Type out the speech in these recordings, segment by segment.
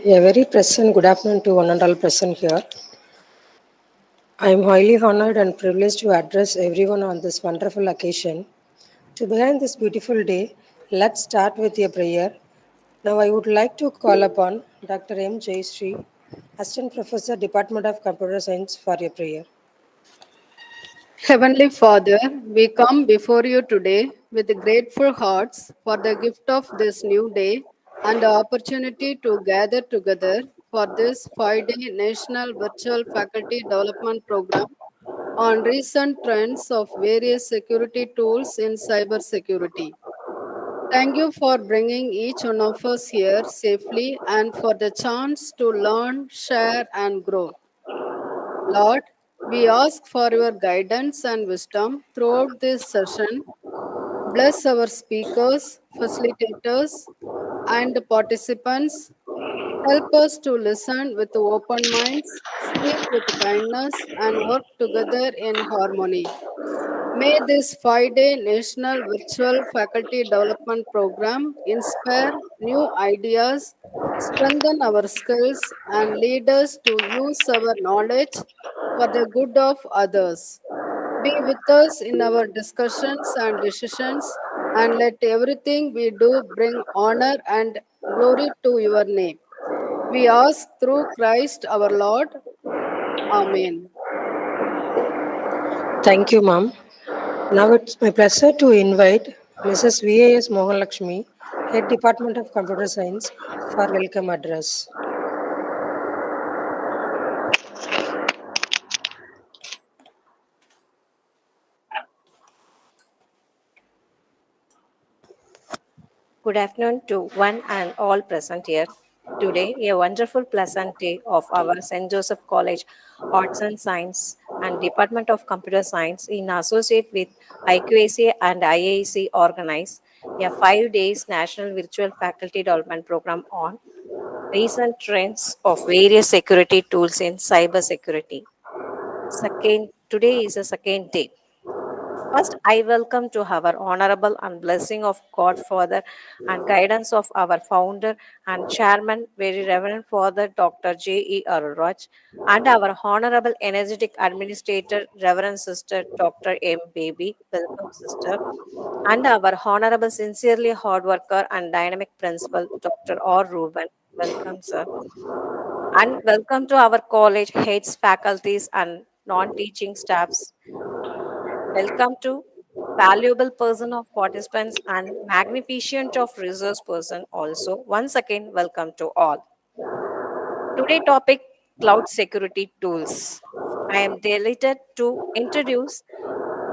A very present good afternoon to one and all present here. I am highly honored and privileged to address everyone on this wonderful occasion. To begin this beautiful day, let's start with a prayer. Now I would like to call upon Dr. M. Jayashree, Assistant Professor, Department of Computer Science, for a prayer. Heavenly Father, we come before you today with grateful hearts for the gift of this new day and the opportunity to gather together for this 5-day National Virtual Faculty Development Program on recent trends of various security tools in cybersecurity. Thank you for bringing each one of us here safely and for the chance to learn, share, and grow. Lord, we ask for your guidance and wisdom throughout this session. Bless our speakers, facilitators, and participants. Help us to listen with open minds, speak with kindness, and work together in harmony. May this 5-day National Virtual Faculty Development Program inspire new ideas, strengthen our skills, and lead us to use our knowledge for the good of others. Be with us in our discussions and decisions, and let everything we do bring honor and glory to your name. We ask through Christ our Lord. Amen. Thank you, ma'am. Now it's my pleasure to invite Mrs. V.A.S. Mohan Lakshmi, Head Department of Computer Science, for welcome address. Good afternoon to one and all present here. Today, a wonderful pleasant day of our St. Joseph College Arts and Science and Department of Computer Science in associate with IQAC and IAC organize a 5 days National Virtual Faculty Development Program on recent trends of various security tools in cybersecurity. Today is the second day. First, I welcome to our honorable and blessing of God Father and guidance of our founder and chairman, very Reverend Father Dr. J.E. Aruraj, and our honorable energetic administrator, Reverend Sister Dr. M. Baby, welcome sister, and our honorable sincerely hard worker and dynamic principal, Dr. R. Ruben, welcome sir, and welcome to our college heads, faculties, and non-teaching staffs. Welcome to valuable person of participants and magnificent of resource person also. Once again, welcome to all. Today topic cloud security tools. I am delighted to introduce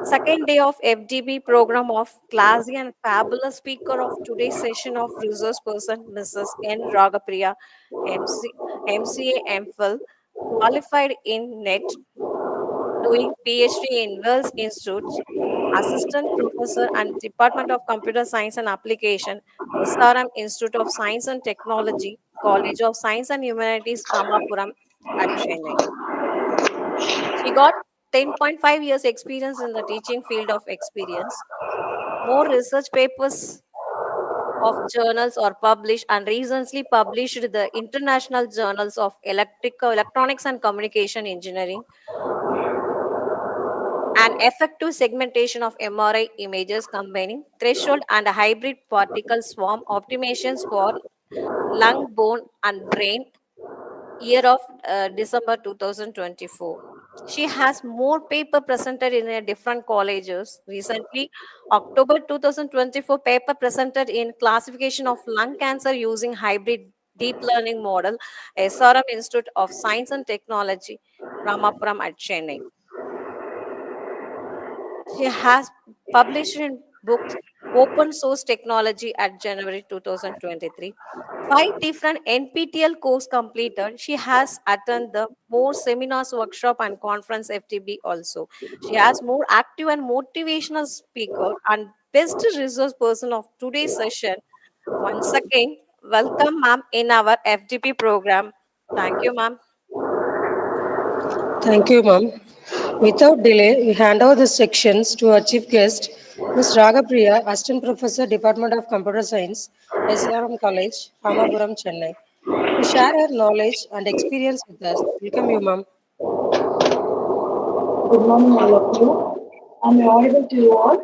second day of FDP program of classy and fabulous speaker of today's session of resource person Mrs. N. Ragapriya, MC, MCA MPhil, qualified in NET, doing PhD in Wells Institute, Assistant Professor and Department of Computer Science and Application, SRM Institute of Science and Technology, College of Science and Humanities, Ramapuram at Chennai. She got 10.5 years experience in the teaching field of experience. More research papers of journals are published and recently published the International Journals of Electronics and Communication Engineering, an effective segmentation of MRI images combining threshold and hybrid particle swarm optimizations for lung, bone, and brain, year of December 2024. She has more paper presented in different colleges. Recently, October 2024 paper presented in classification of lung cancer using hybrid deep learning model, SRM Institute of Science and Technology, Ramapuram at Chennai. She has published in books Open Source Technology at January 2023. 5 different NPTEL course completed. She has attended the more seminars, workshop, and conference FTB also. She has more active and motivational speaker and best resource person of today's session. Once again, welcome ma'am in our FDP program. Thank you, ma'am. Thank you, ma'am. Without delay, we hand over the sections to our chief guest, Ms. Ragapriya, Assistant Professor, Department of Computer Science, SRM College, Ramapuram, Chennai. to share her knowledge and experience with us. Welcome you, ma'am. Good morning, all of you. Am I audible to you all?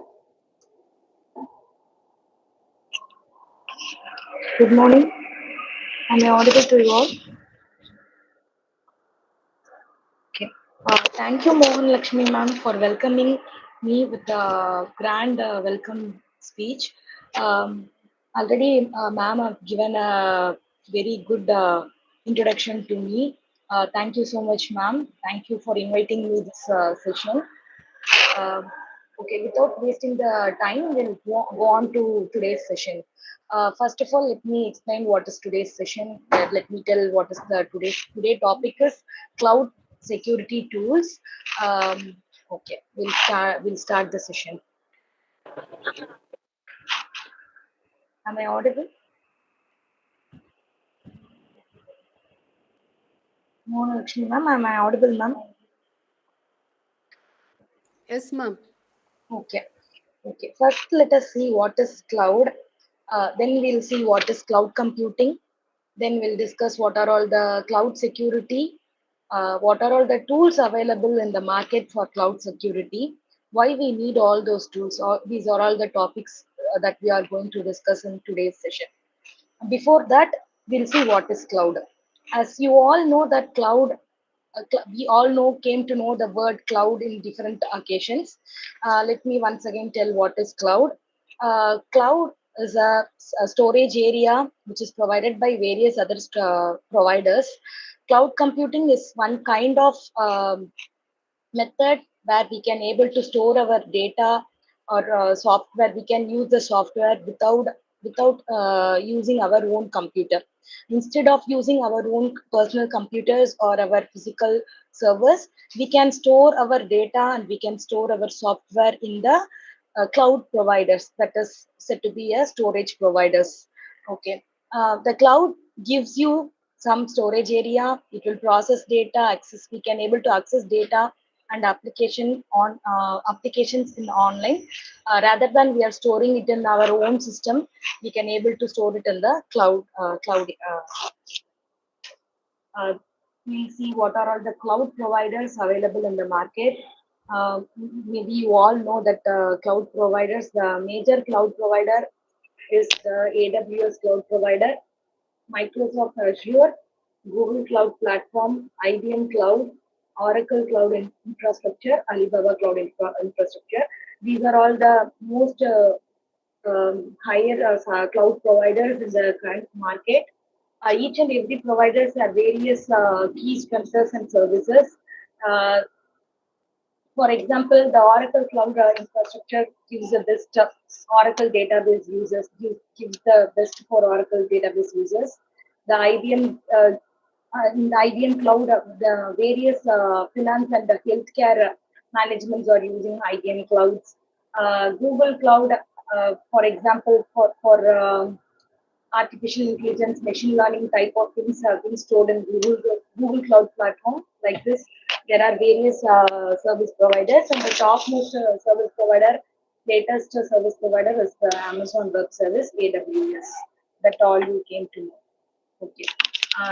Good morning. Am I audible to you all? Okay. Thank you, Mohan Lakshmi ma'am, for welcoming me with a grand welcome speech. Already, ma'am have given a very good introduction to me. Thank you so much, ma'am. Thank you for inviting me this session. Uh, okay, without wasting the time, we'll go on to today's session. First of all, let me explain what is today's session. Let me tell what is the today topic is cloud security tools. Okay, we'll start the session. Am I audible? No, Lakshmi ma'am. Am I audible, ma'am? Yes, ma'am. Okay. Okay. First, let us see what is cloud. Then we'll see what is cloud computing. Then we'll discuss what are all the cloud security, what are all the tools available in the market for cloud security, why we need all those tools. These are all the topics that we are going to discuss in today's session. Before that, we'll see what is cloud. As you all know that cloud, we all know came to know the word cloud in different occasions. Let me once again tell what is cloud. Cloud is a storage area which is provided by various other providers. Cloud computing is one kind of method where we can able to store our data or software. We can use the software without using our own computer. Instead of using our own personal computers or our physical servers, we can store our data and we can store our software in the cloud providers, that is said to be a storage providers. Okay. The cloud gives you some storage area. It will process data, access. We can able to access data and applications in online. Rather than we are storing it in our own system, we can able to store it in the cloud. We'll see what are all the cloud providers available in the market. Maybe you all know that cloud providers, the major cloud provider is the AWS cloud provider, Microsoft Azure, Google Cloud Platform, IBM Cloud, Oracle Cloud Infrastructure, Alibaba Cloud Infrastructure. These are all the most higher cloud providers in the current market. Each and every providers have various key structures and services. Uh, for example, the Oracle Cloud Infrastructure gives the best Oracle database users, gives the best for Oracle database users. The IBM Cloud, the various finance and the healthcare managements are using IBM Clouds. Google Cloud, for example, for artificial intelligence, machine learning type of things have been stored in Google Cloud platform. Like this, there are various service providers, and the topmost service provider, latest service provider is the Amazon Web Service (AWS). That all you came to know. Okay.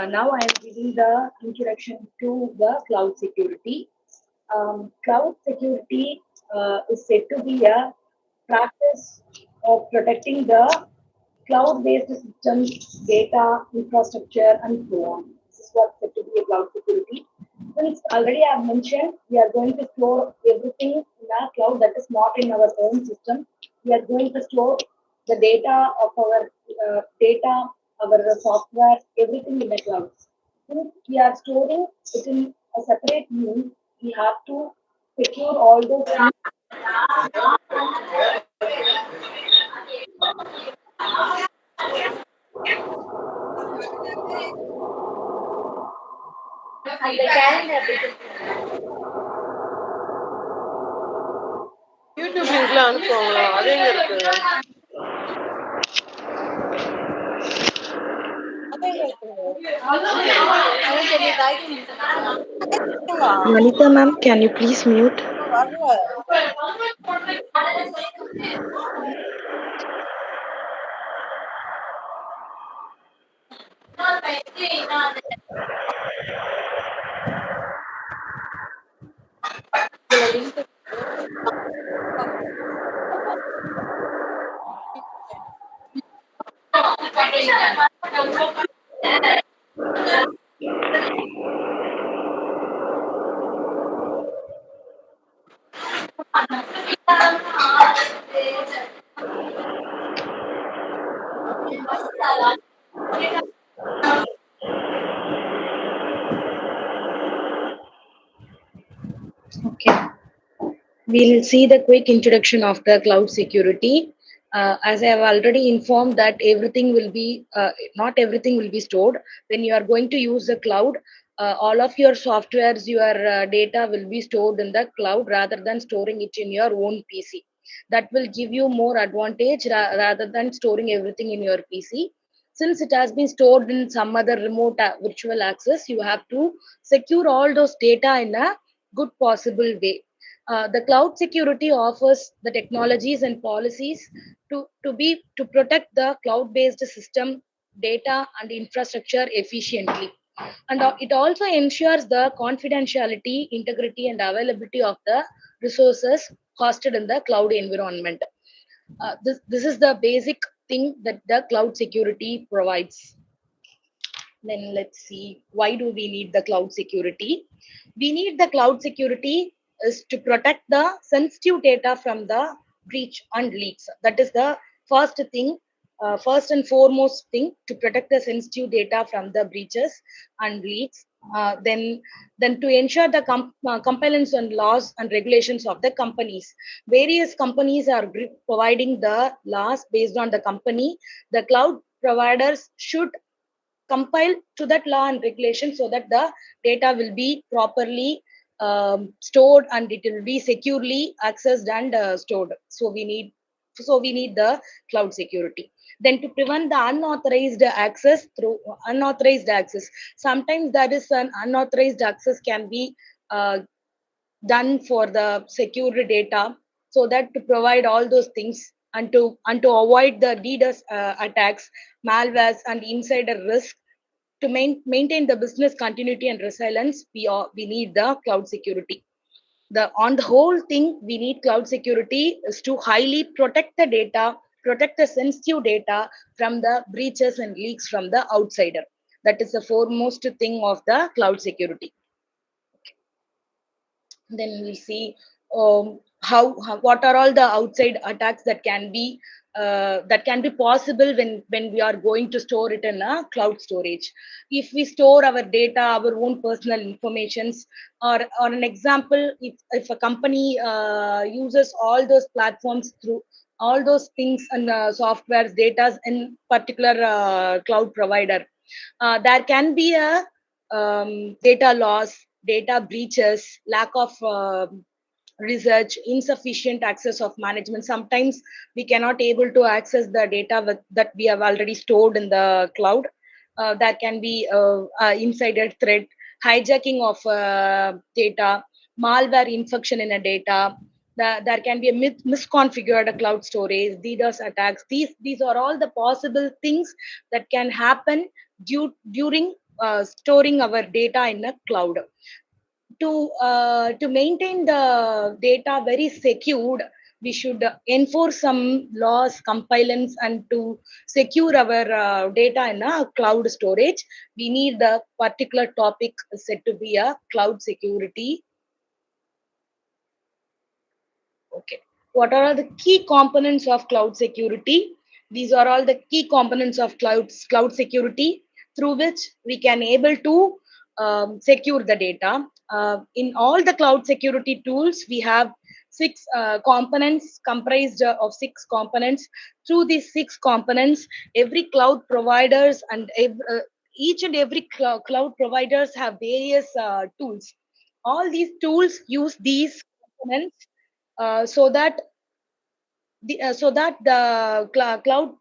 Now I am giving the introduction to the cloud security. Cloud security is said to be a practice of protecting the cloud-based systems, data, infrastructure, and so on. This is what said to be a cloud security. Since already I have mentioned, we are going to store everything in our cloud that is not in our own system. We are going to store the data of our our software, everything in the cloud. Since we are storing it in a separate room, we have to secure all those things. YouTube லிங்க்ல அனுப்புவாங்களா அது எங்க இருக்கு Vanita ma'am, can you please mute? Okay. We'll see the quick introduction of the cloud security. As I have already informed that everything will be, not everything will be stored. When you are going to use the cloud, all of your softwares, your data will be stored in the cloud rather than storing it in your own PC. That will give you more advantage rather than storing everything in your PC. Since it has been stored in some other remote virtual access, you have to secure all those data in a good possible way. The cloud security offers the technologies and policies to protect the cloud-based system, data, and infrastructure efficiently. And it also ensures the confidentiality, integrity, and availability of the resources hosted in the cloud environment. This is the basic thing that the cloud security provides. Then let's see, why do we need the cloud security? We need the cloud security is to protect the sensitive data from the breach and leaks. That is the first thing, first and foremost thing, to protect the sensitive data from the breaches and leaks. Then to ensure the compliance and laws and regulations of the companies. Various companies are providing the laws based on the company. The cloud providers should compile to that law and regulation so that the data will be properly stored and it will be securely accessed and stored. So we need the cloud security. Then to prevent the unauthorized access, sometimes that is an unauthorized access can be uh, done for the secure data, so that to provide all those things and to avoid the DDoS attacks, malwares, and insider risk, to maintain the business continuity and resilience, we need the cloud security. The on the whole thing, we need cloud security is to highly protect the data, protect the sensitive data from the breaches and leaks from the outsider. That is the foremost thing of the cloud security. Then we'll see how what are all the outside attacks that can be possible when we are going to store it in a cloud storage. If we store our data, our own personal informations, or an example, if a company uses all those platforms through all those things and softwares data in particular cloud provider, there can be a data loss, data breaches, lack of research, insufficient access of management. Sometimes we cannot able to access the data that we have already stored in the cloud. There can be insider threat, hijacking of data, malware infection in a data. There can be a misconfigured cloud storage, DDoS attacks. These are all the possible things that can happen during storing our data in a cloud. To maintain the data very secured, we should enforce some laws, compliance, and to secure our data in a cloud storage, we need the particular topic said to be a cloud security. Okay. What are all the key components of cloud security? These are all the key components of cloud security through which we can able to secure the data. In all the cloud security tools, we have six components comprised of six components. Through these six components, every cloud providers and each and every cloud providers have various tools. All these tools use these components so that the cloud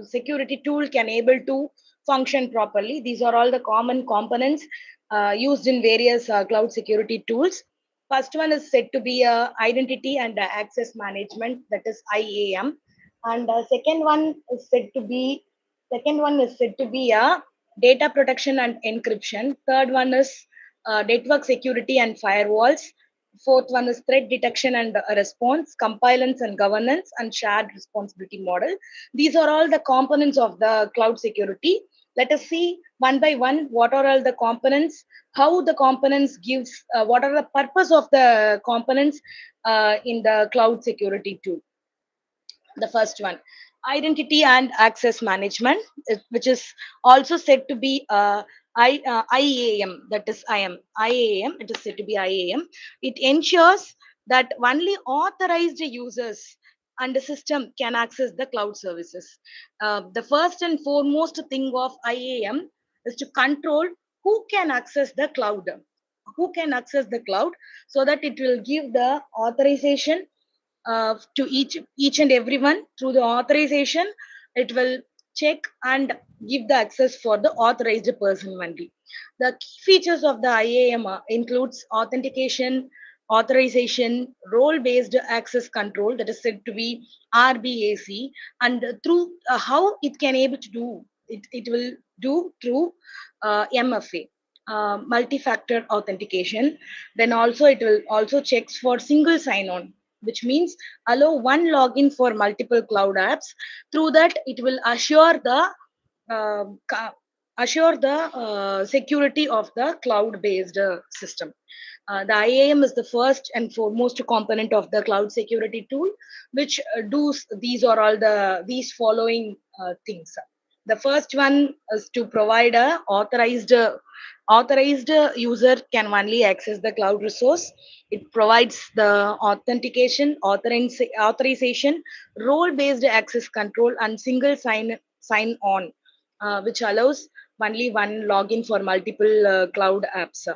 security tool can able to function properly. These are all the common components used in various cloud security tools. First one is said to be identity and access management, that is IAM, and second one is said to be a data protection and encryption. Third one is network security and firewalls. Fourth one is threat detection and response, compliance and governance, and shared responsibility model. These are all the components of the cloud security. Let us see one by one what are all the components, how the components gives, what are the purpose of the components in the cloud security tool. The first one, identity and access management, which is also said to be IAM, that is IAM, it is said to be IAM. It ensures that only authorized users and the system can access the cloud services. The first and foremost thing of IAM is to control who can access the cloud, so that it will give the authorization to each and everyone. Through the authorization, it will check and give the access for the authorized person only. The key features of the IAM includes authentication, authorization, role based access control, that is said to be RBAC. And through how it can able to do it, it will do through MFA, multi-factor authentication. Then also it will also checks for single sign-on, which means allow one login for multiple cloud apps. Through that, it will uh, ca- assure the security of the cloud-based system. The IAM is the first and foremost component of the cloud security tool, which does these are all these following things. The first one is to provide a authorized user can only access the cloud resource. It provides the authentication, authorization, role based access control, and single sign on, which allows only one login for multiple cloud apps.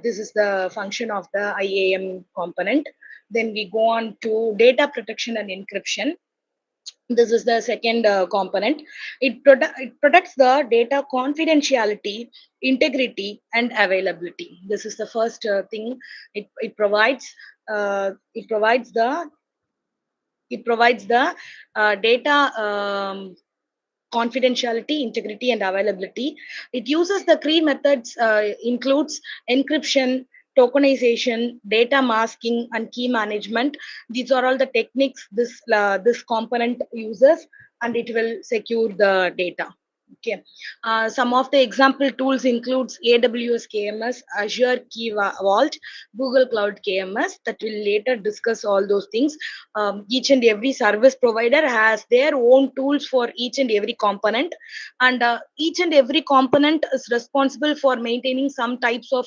This is the function of the IAM component. Then we go on to data protection and encryption. This is the second component. It protects the data confidentiality, integrity, and availability. This is the first thing. It provides it provides the data confidentiality, integrity, and availability. It uses the three methods, includes encryption, tokenization, data masking, and key management. These are all the techniques this component uses, and it will secure the data. Okay. Some of the example tools includes AWS KMS, Azure Key Vault, Google Cloud KMS. That will later discuss all those things. Each and every service provider has their own tools for each and every component, and each and every component is responsible for maintaining some types of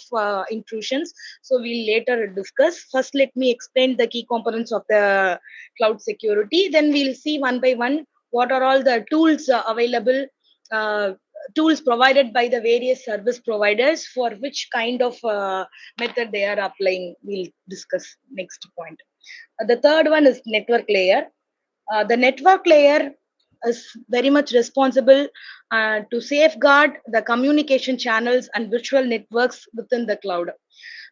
intrusions. So we'll later discuss. First, let me explain the key components of the cloud security. Then we'll see one by one what are all the tools available, uh, tools provided by the various service providers, for which kind of method they are applying. We'll discuss next point. The third one is network layer. The network layer is very much responsible to safeguard the communication channels and virtual networks within the cloud.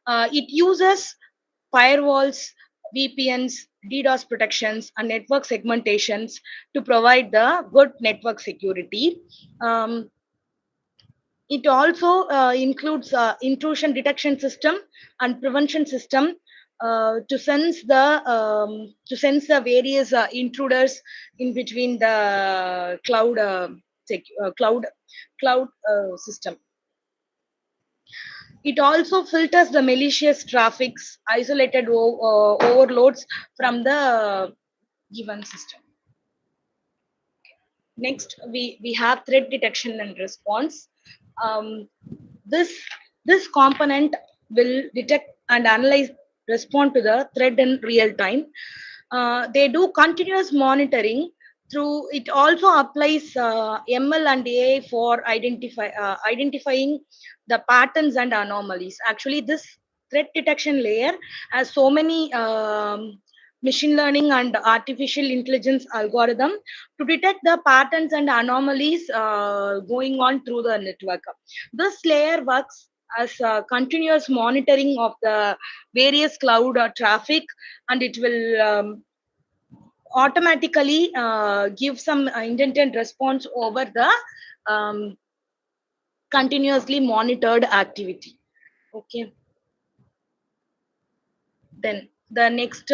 It uses firewalls, VPNs, DDoS protections, and network segmentations to provide the good network security. Um, it also includes intrusion detection system and prevention system to sense the various intruders in between the cloud system. It also filters the malicious traffics, isolated overloads from the given system. Next, we have threat detection and response. Um, this this component will detect and analyze, respond to the threat in real time. They do continuous monitoring. Through it also applies ML and AI for identifying the patterns and anomalies. Actually, this threat detection layer has so many machine learning and artificial intelligence algorithm to detect the patterns and anomalies going on through the network. This layer works as continuous monitoring of the various cloud traffic, and it will automatically give some indented response over the um, continuously monitored activity. Okay. Then the next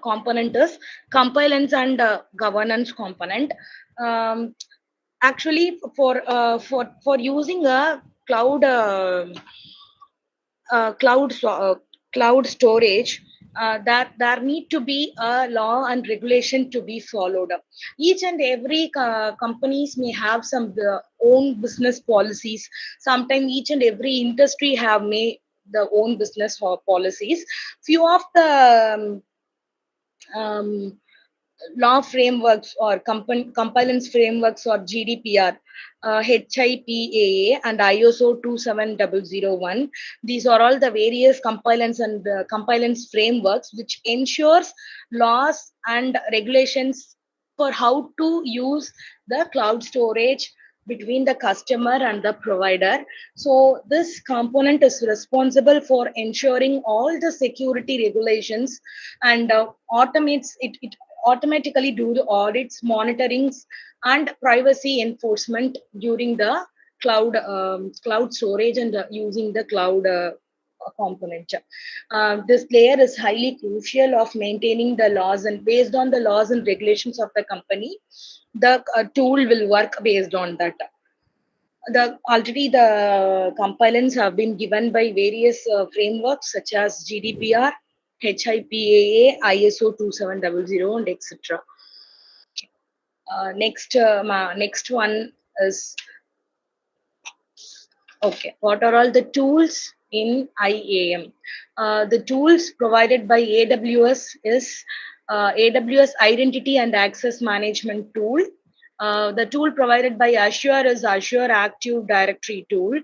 component is compliance and governance component. Um, Actually, for using a cloud storage, there need to be a law and regulation to be followed. Each and every companies may have some own business policies. Sometimes each and every industry have made the own business policies. Few of the um, law frameworks or compliance frameworks or GDPR, HIPAA, and ISO 27001. These are all the various compliance and compliance frameworks which ensures laws and regulations for how to use the cloud storage between the customer and the provider. So this component is responsible for ensuring all the security regulations and automates it automatically do the audits, monitorings, and privacy enforcement during the cloud storage and using the cloud component. This layer is highly crucial of maintaining the laws, and based on the laws and regulations of the company, the tool will work based on that. The already the compliance have been given by various frameworks such as GDPR, HIPAA, ISO 2700, and etc. Next one is, okay, what are all the tools in IAM? The tools provided by AWS is AWS Identity and Access Management Tool. The tool provided by Azure is Azure Active Directory tool,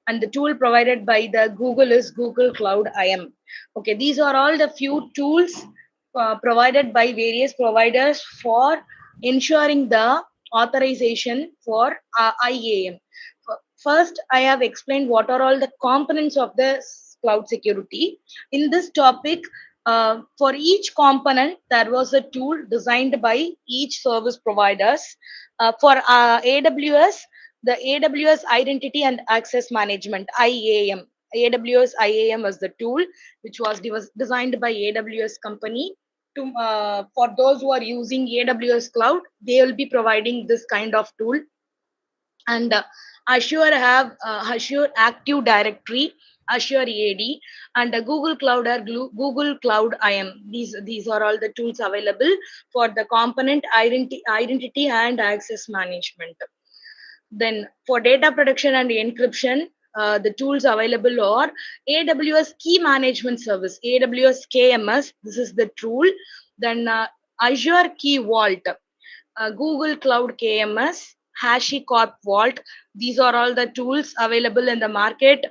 and the tool provided by the Google is Google Cloud IAM. Okay, these are all the few tools provided by various providers for ensuring the authorization for IAM. First, I have explained what are all the components of the cloud security. In this topic, for each component, there was a tool designed by each service providers. For AWS, the AWS Identity and Access Management (IAM). AWS IAM was the tool which was designed by AWS company. For those who are using AWS cloud, they will be providing this kind of tool. And Azure have Azure Active Directory, Azure AD, and Google Cloud or Google Cloud IAM. These are all the tools available for the component identity and access management. Then for data protection and encryption, the tools available are AWS Key Management Service, AWS KMS. This is the tool. Then Azure Key Vault, Google Cloud KMS, HashiCorp Vault. These are all the tools available in the market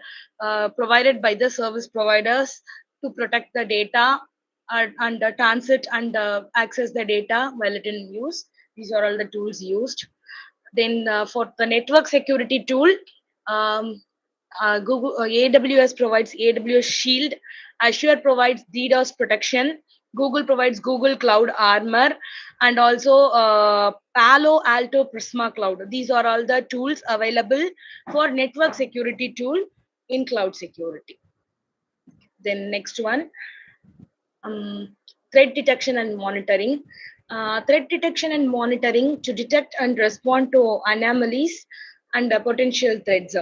provided by the service providers to protect the data and transit and access the data while it in use. These are all the tools used. Then for the network security tool, um, Google AWS provides AWS Shield, Azure provides DDoS protection, Google provides Google Cloud Armor, and also Palo Alto Prisma Cloud. These are all the tools available for network security tool in cloud security. Then next one, threat detection and monitoring. Threat detection and monitoring to detect and respond to anomalies and potential threats.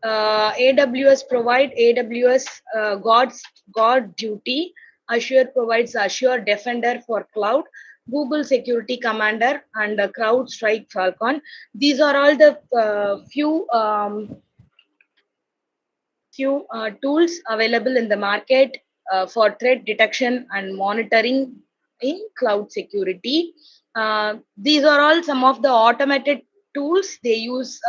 AWS provide AWS God Duty. Azure provides Azure Defender for cloud. Google Security Commander and CrowdStrike Falcon. These are all the few tools available in the market for threat detection and monitoring in cloud security. These are all some of the automated tools. They use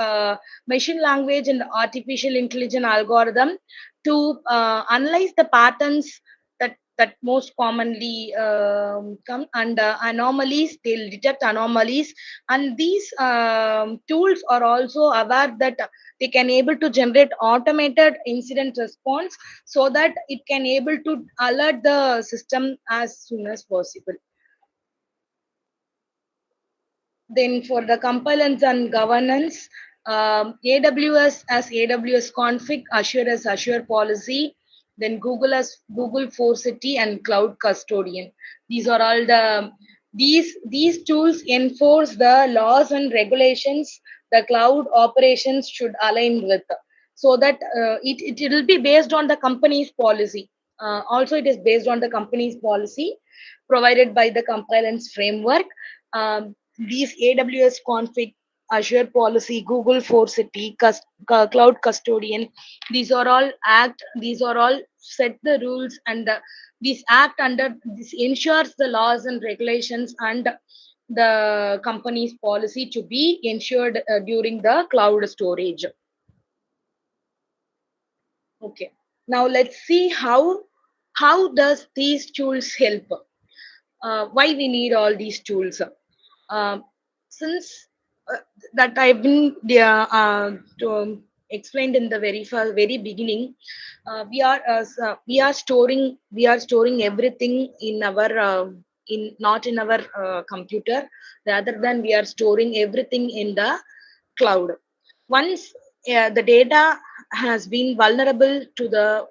machine language and artificial intelligence algorithm to analyze the patterns that most commonly come, and anomalies. They'll detect anomalies, and these tools are also aware that they can able to generate automated incident response so that it can able to alert the system as soon as possible. Then for the compliance and governance, AWS as AWS config, Azure as Azure policy, then Google as Google Forcity and Cloud Custodian. These are all these tools enforce the laws and regulations the cloud operations should align with, so that it will be based on the company's policy. Also, it is based on the company's policy provided by the compliance framework. These AWS config, Azure policy, Google Forcity, Cloud Custodian, these are all act. These are all set the rules, and this act under this ensures the laws and regulations and the company's policy to be ensured during the cloud storage. Okay. Now let's see how does these tools help. Why we need all these tools? Um, since that I've been explained in the very beginning, we are storing everything in our in not in our computer, rather than we are storing everything in the cloud. Once the data has been vulnerable to the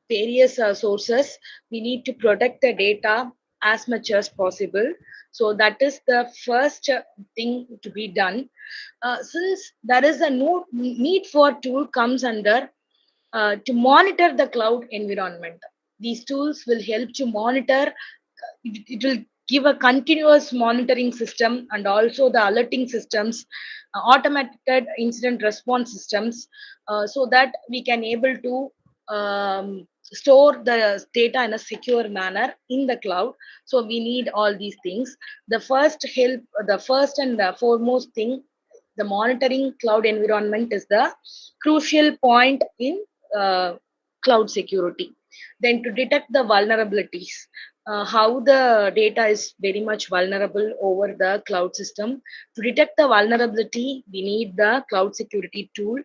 various sources, we need to protect the data as much as possible. So that is the first thing to be done. Since there is a no need for tool comes under to monitor the cloud environment. These tools will help to monitor. It will give a continuous monitoring system and also the alerting systems, automated incident response systems, so that we can able to store the data in a secure manner in the cloud. So we need all these things. The first and the foremost thing, the monitoring cloud environment is the crucial point in cloud security. Then to detect the vulnerabilities, how the data is very much vulnerable over the cloud system. To detect the vulnerability, we need the cloud security tool.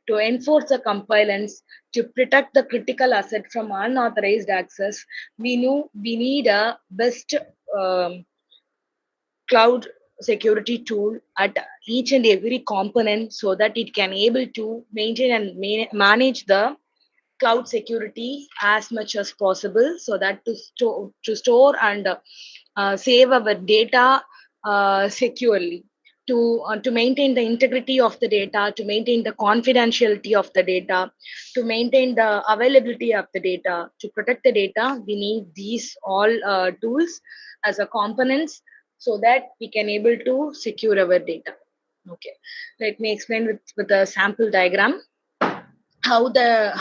To enforce the compliance, to protect the critical asset from unauthorized access, we need a best cloud security tool at each and every component, so that it can able to maintain and manage the cloud security as much as possible, so that to store and save our data securely, to maintain the integrity of the data, to maintain the confidentiality of the data, to maintain the availability of the data, to protect the data. We need these all tools as a components, so that we can able to secure our data. Okay, let me explain with a sample diagram how the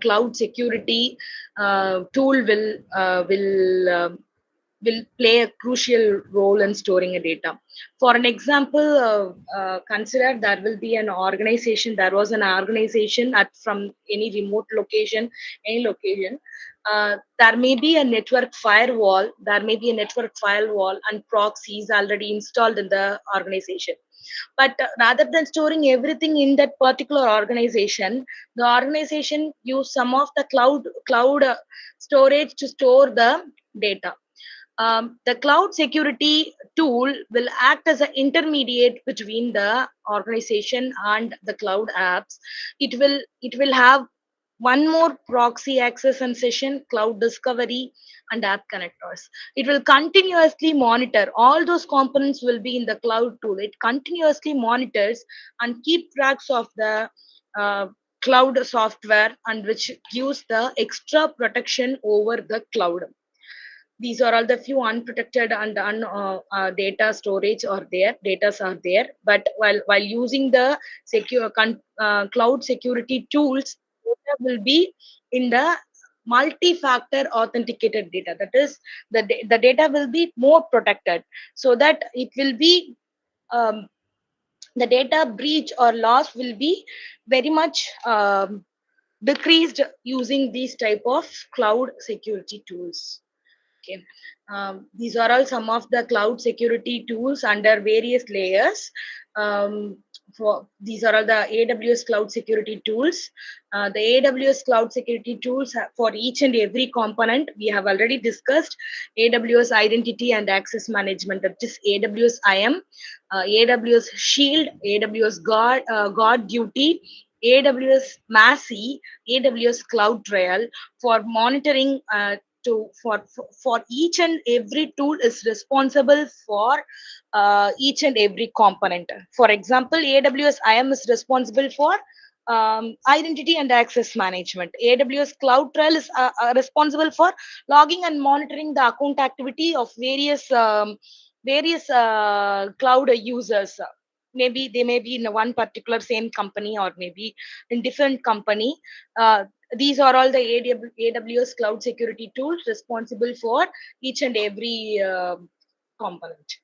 cloud security tool will play a crucial role in storing a data. For an example, consider there will be an organization. There was an organization at from any remote location, any location. There may be a network firewall. There may be a network firewall and proxies already installed in the organization. But rather than storing everything in that particular organization, the organization use some of the cloud storage to store the data. The cloud security tool will act as an intermediate between the organization and the cloud apps. It will have one more proxy access and session, cloud discovery, and app connectors. It will continuously monitor. All those components will be in the cloud tool. It continuously monitors and keep tracks of the uh, cloud software, and which gives the extra protection over the cloud. These are all the few unprotected and data storage are there, datas are there. But while using the cloud security tools, data will be in the multi-factor authenticated data. That is, the data will be more protected, so that it will be um, the data breach or loss will be very much decreased using these type of cloud security tools. Okay. These are all some of the cloud security tools under various layers. Um, for these are all the AWS cloud security tools. The AWS cloud security tools for each and every component we have already discussed. AWS identity and access management, that is AWS IAM, AWS Shield, AWS Guard Duty, AWS Massey, AWS Cloud Trail for monitoring. For each and every tool is responsible for each and every component. For example, AWS IAM is responsible for identity and access management. AWS Cloud Trail is responsible for logging and monitoring the account activity of various cloud users. Maybe they may be in one particular same company or maybe in different company. These are all the AWS cloud security tools responsible for each and every component.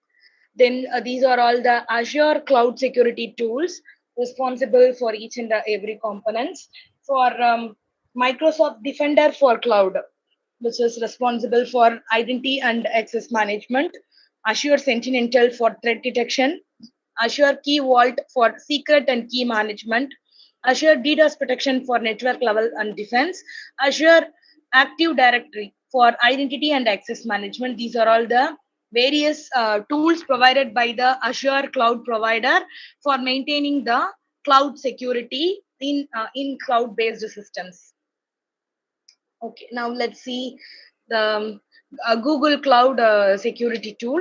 Then these are all the Azure cloud security tools responsible for each and every components. For Microsoft Defender for cloud, which is responsible for identity and access management. Azure Sentinel for threat detection. Azure Key Vault for secret and key management. Azure DDoS protection for network level and defense. Azure Active Directory for identity and access management. These are all the various tools provided by the Azure cloud provider for maintaining the cloud security in cloud based systems. Okay, now let's see the Google Cloud security tool.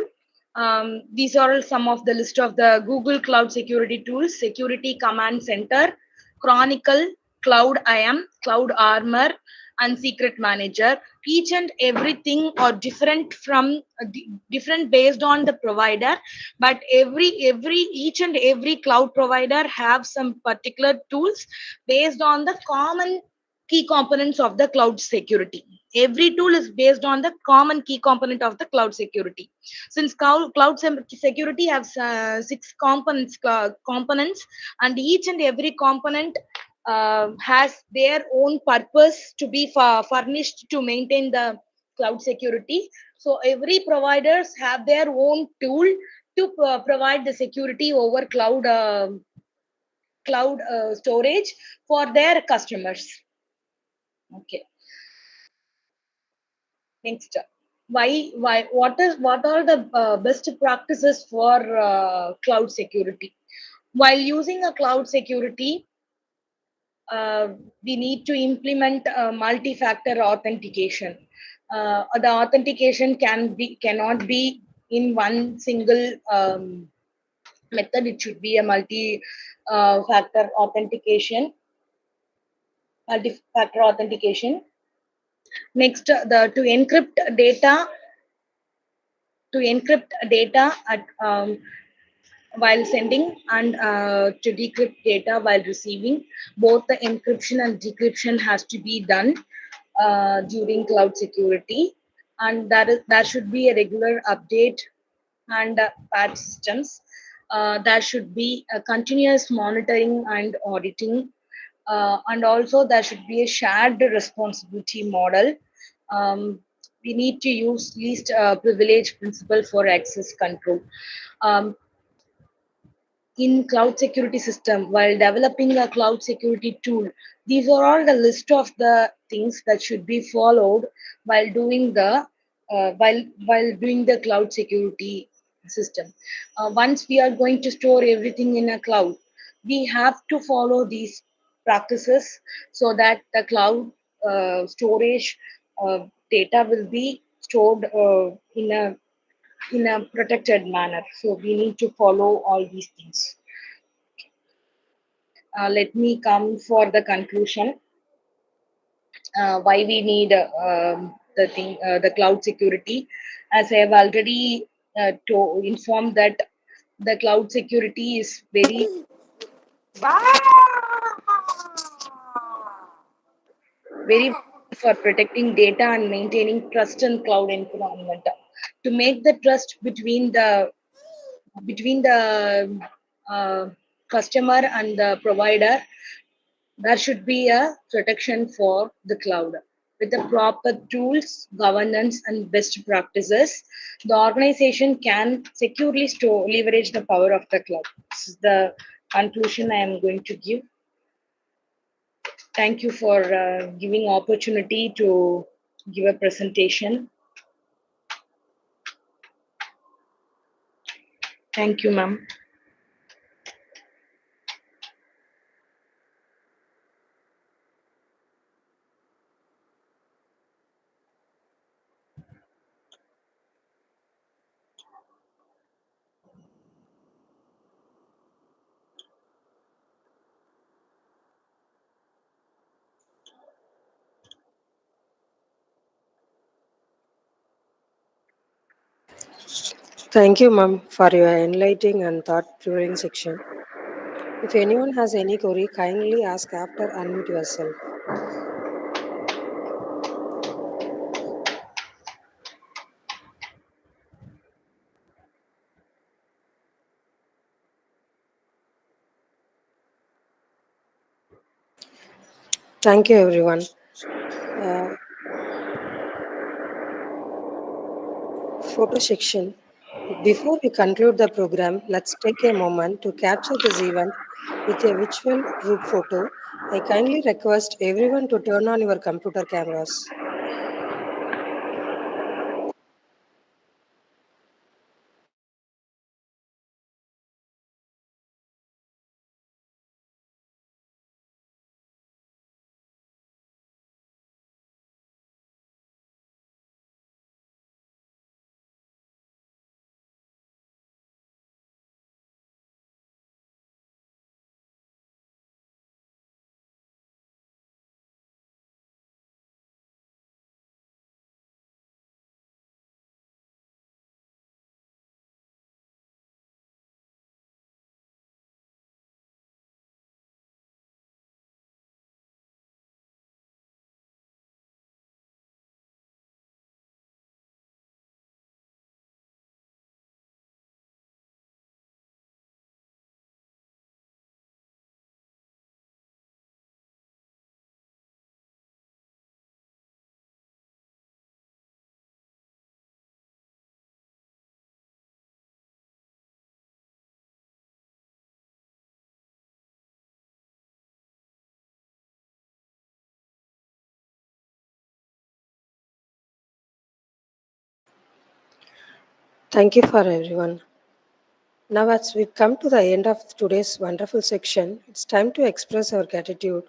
These are some of the list of the Google Cloud security tools: Security Command Center, Chronicle, Cloud IAM, Cloud Armor, and Secret Manager. Each and everything are different from different based on the provider, but each and every cloud provider have some particular tools based on the common key components of the cloud security. Every tool is based on the common key component of the cloud security. Since cloud security has six components, and each and every component has their own purpose to be furnished to maintain the cloud security. So every providers have their own tool to provide the security over cloud storage for their customers. Okay. Next, what are the best practices for cloud security? While using a cloud security, uh, we need to implement multi-factor authentication. The authentication cannot be in one single method. It should be a multi-factor authentication. Multi-factor authentication. Next, the to encrypt data at, while sending and to decrypt data while receiving. Both the encryption and decryption has to be done during cloud security, and that should be a regular update and patch systems. There should be a continuous monitoring and auditing, and also there should be a shared responsibility model. Um, we need to use least privilege principle for access control. Um, in cloud security system, while developing a cloud security tool, these are all the list of the things that should be followed while doing the cloud security system. Once we are going to store everything in a cloud, we have to follow these practices so that the cloud storage data will be stored in a protected manner. So we need to follow all these things. Let me come for the conclusion. Why we need the cloud security? As I have already to informed that the cloud security is very for protecting data and maintaining trust in cloud environment. To make the trust between the uh, customer and the provider, there should be a protection for the cloud. With the proper tools, governance, and best practices, the organization can securely leverage the power of the cloud. This is the conclusion I am going to give. Thank you for giving opportunity to give a presentation. Thank you, ma'am. Thank you, ma'am, for your enlightening and thought-provoking section. If anyone has any query, kindly ask after unmute yourself. Thank you, everyone. Uh, Photo section. Before we conclude the program, let's take a moment to capture this event with a virtual group photo. I kindly request everyone to turn on your computer cameras. Thank you for everyone. Now, as we come to the end of today's wonderful section, it's time to express our gratitude.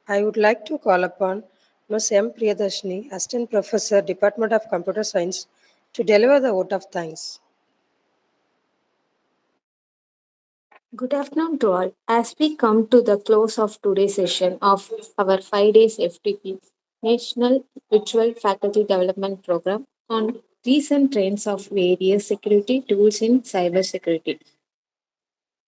I would like to call upon Ms. M. Priyadarshini, Assistant Professor, Department of Computer Science, to deliver the vote of thanks. Good afternoon to all. As we come to the close of today's session of our 5 days FTP National Virtual Faculty Development Program on recent trends of various security tools in cybersecurity.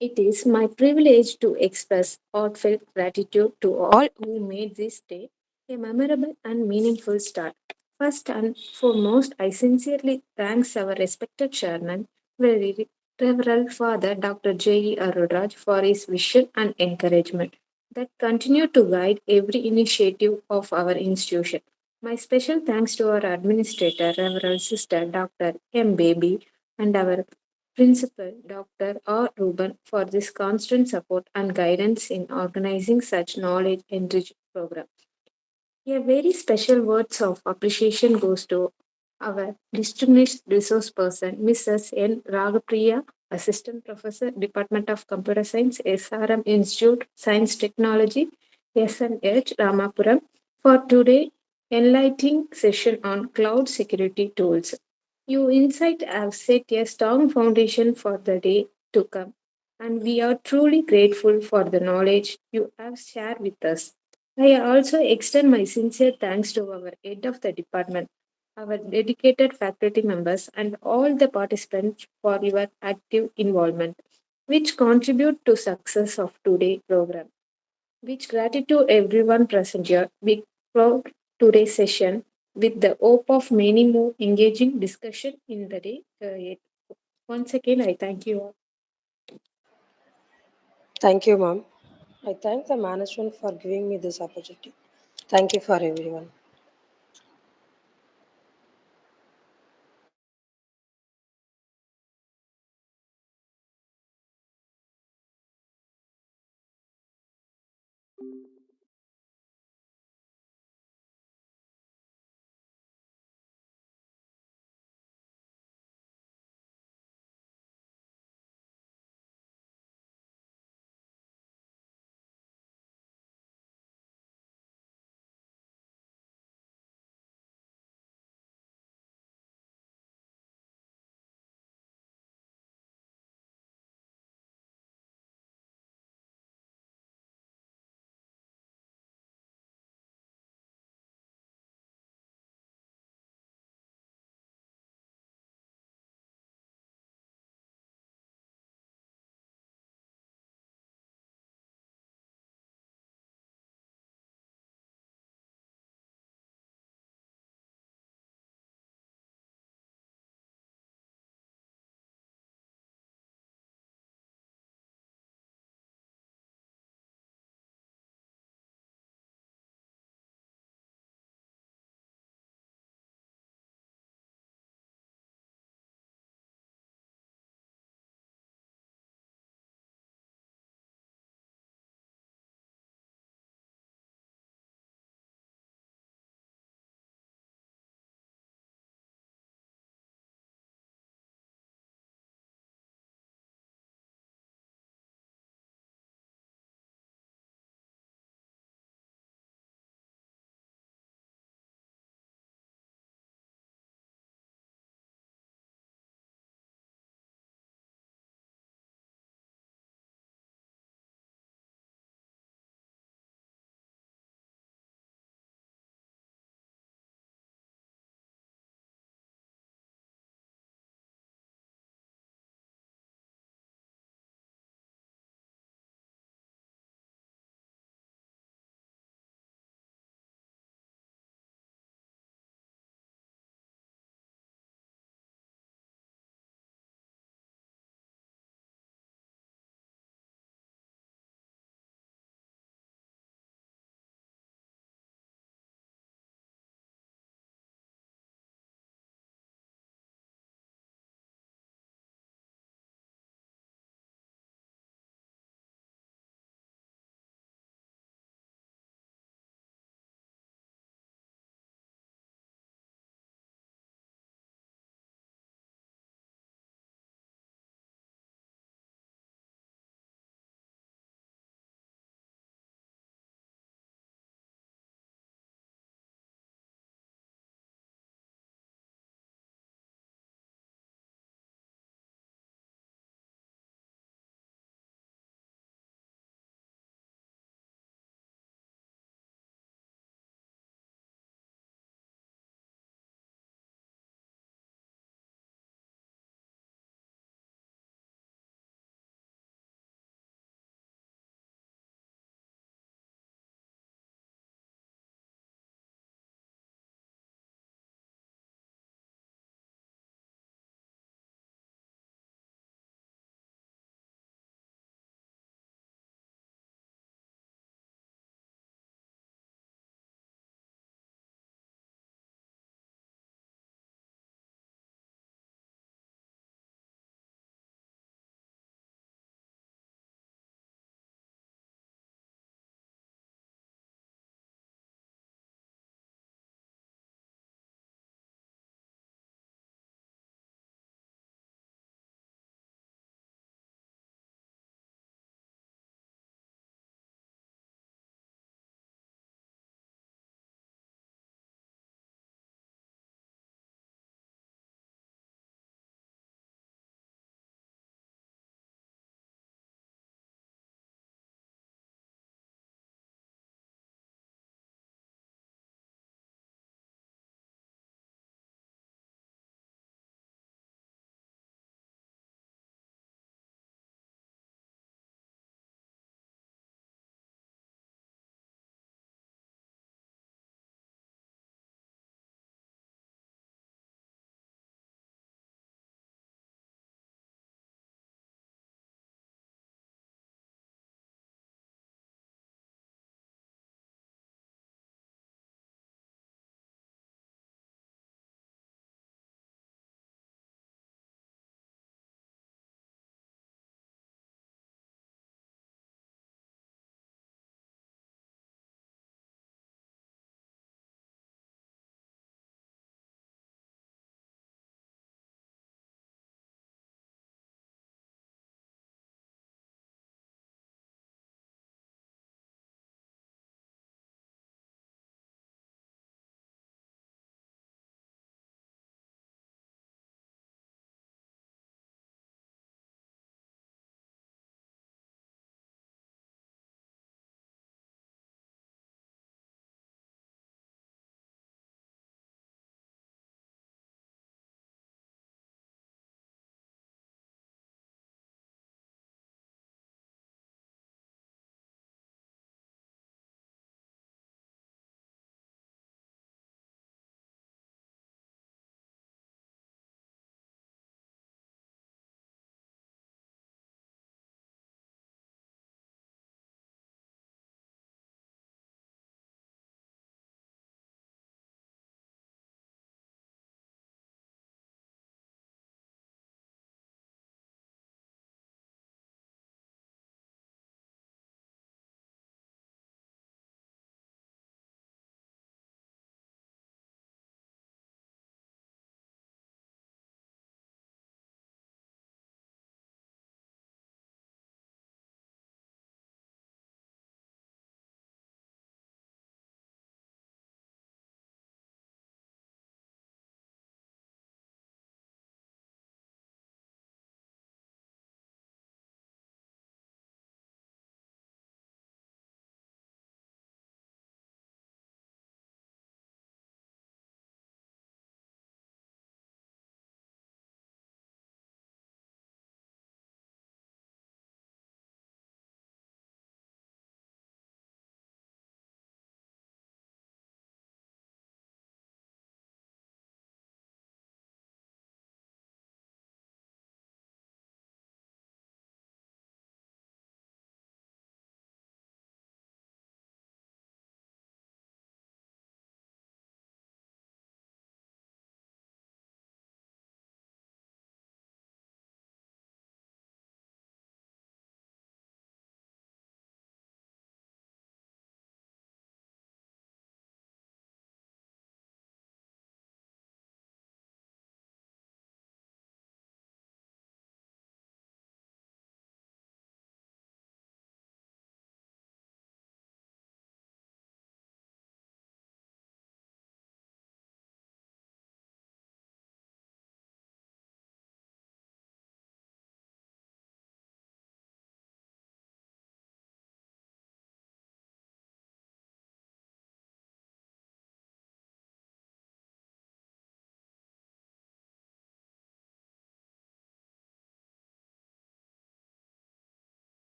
It is my privilege to express heartfelt gratitude to all who made this day a memorable and meaningful start. First and foremost, I sincerely thank our respected chairman, Reverend Father Dr. J.E. Arudraj, for his vision and encouragement that continue to guide every initiative of our institution. My special thanks to our administrator, Reverend Sister Dr. M. Baby, and our Principal Dr. R. Ruben for this constant support and guidance in organizing such knowledge enriched program. A very special words of appreciation goes to our distinguished resource person, Mrs. N. Ragapriya, Assistant Professor, Department of Computer Science, SRM Institute, Science Technology, SNH Ramapuram, for today enlightening session on cloud security tools. Your insight have set a strong foundation for the day to come, and we are truly grateful for the knowledge you have shared with us. I also extend my sincere thanks to our head of the department, our dedicated faculty members, and all the participants for your active involvement, which contribute to success of today's program. Which gratitude everyone present here. We close today's session with the hope of many more engaging discussion in the day ahead. Once again, I thank you all. Thank you, ma'am. I thank the management for giving me this opportunity. Thank you for everyone.